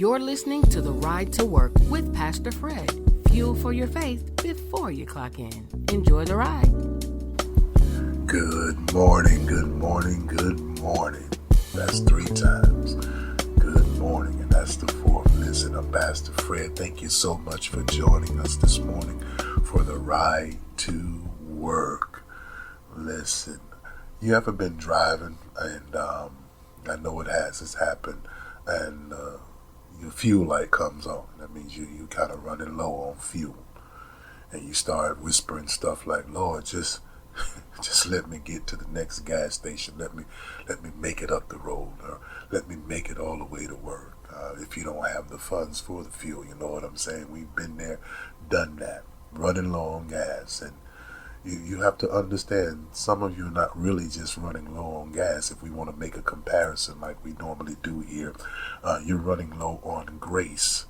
You're listening to The Ride to Work with Pastor Fred. Fuel for your faith before you clock in. Enjoy the ride. Good morning, good morning, good morning. That's 3 times. Good morning, and that's the 4th. Listen, I'm Pastor Fred. Thank you so much for joining us this morning for The Ride to Work. Listen, you ever been driving, and I know it has, it's happened, and your fuel light comes on. That means you kind of running low on fuel, and you start whispering stuff like, Lord, just let me get to the next gas station. Let me make it up the road, or let me make it all the way to work. If you don't have the funds for the fuel, you know what I'm saying? We've been there, done that, running low on gas. And you have to understand, some of you are not really just running low on gas. If we want to make a comparison like we normally do here, you're running low on grace.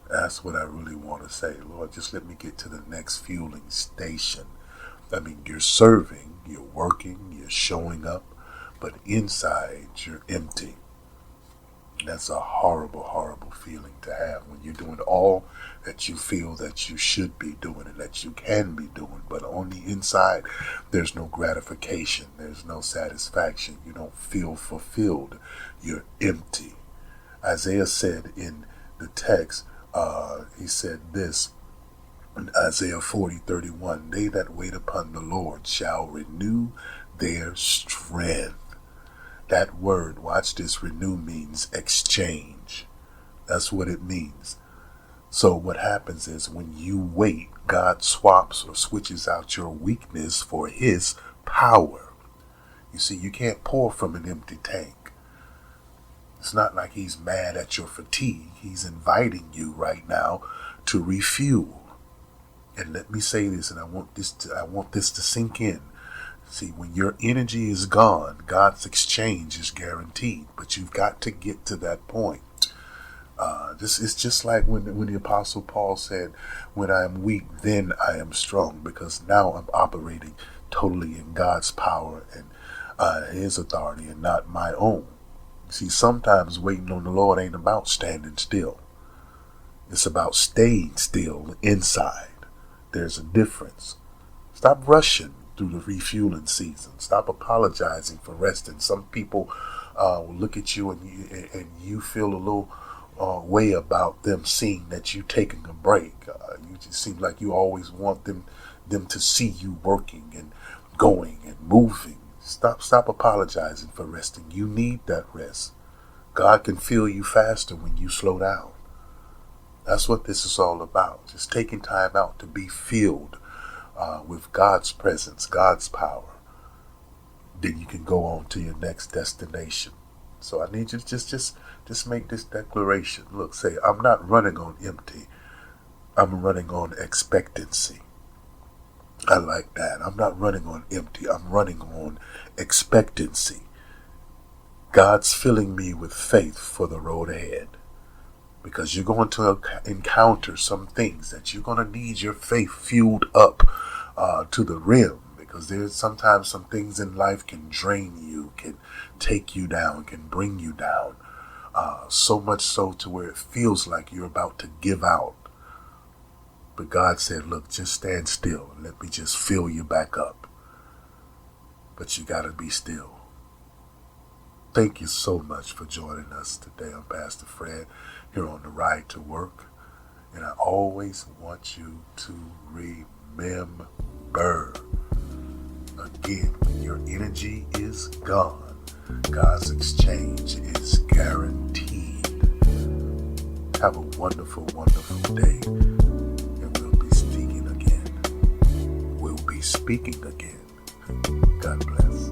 That's what I really want to say. Lord, just let me get to the next fueling station. I mean, you're serving, you're working, you're showing up, but inside you're empty. That's a horrible, horrible feeling to have when you're doing all that you feel that you should be doing and that you can be doing. But on the inside, there's no gratification. There's no satisfaction. You don't feel fulfilled. You're empty. Isaiah said in the text, he said this in Isaiah 40:31, they that wait upon the Lord shall renew their strength. That word, watch this, renew means exchange. That's what it means. So what happens is when you wait, God swaps or switches out your weakness for his power. You see, you can't pour from an empty tank. It's not like he's mad at your fatigue. He's inviting you right now to refuel. And let me say this, and I want this to sink in. See, when your energy is gone, God's exchange is guaranteed. But you've got to get to that point. This is just like when the Apostle Paul said, when I am weak, then I am strong. Because now I'm operating totally in God's power and his authority and not my own. See, sometimes waiting on the Lord ain't about standing still. It's about staying still inside. There's a difference. Stop rushing through the refueling season. Stop apologizing for resting. Some people will look at you and you feel a little way about them seeing that you taking a break. You just seem like you always want them to see you working and going and moving. Stop apologizing for resting. You need that rest. God can feel you faster when you slow down. That's what this is all about. Just taking time out to be filled with God's presence, God's power. Then you can go on to your next destination. So I need you to just make this declaration. Look, say, I'm not running on empty. I'm running on expectancy. I like that. I'm not running on empty. I'm running on expectancy. God's filling me with faith for the road ahead. Because you're going to encounter some things that you're going to need your faith fueled up to the rim. Because there's sometimes some things in life can drain you, can take you down, can bring you down. So much so to where it feels like you're about to give out. But God said, look, just stand still and let me just fill you back up. But you got to be still. Thank you so much for joining us today. I'm Pastor Fred here on The Ride to Work. And I always want you to remember, again, when your energy is gone, God's exchange is guaranteed. Have a wonderful, wonderful day. And we'll be speaking again. God bless.